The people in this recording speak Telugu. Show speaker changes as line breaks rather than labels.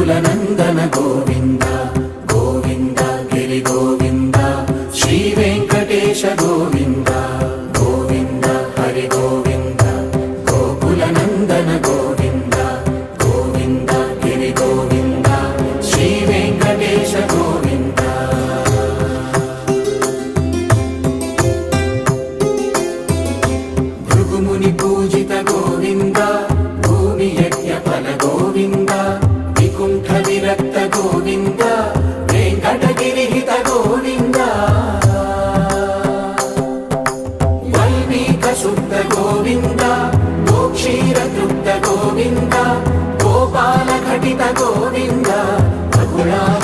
నందన గోవింద గోవింద గిరి గోవింద శ్రీ వెంకటేశ గోవింద గోవింద హరి గోవింద గోకుల నందన గోవింద గోవింద గిరి గోవింద శ్రీ వెంకటేశ గోవింద భృగుముని పూజిత గోవింద భూమి యజ్ఞ ఫల గోవింద వికుంఠ విరక్త గోవింద వెంకటగిరిహిత గోవింద వల్మీక శుద్ధ గోవింద గోక్షీర తృప్త గోవింద గోపాల ఘటిత గోవింద రఘునాథ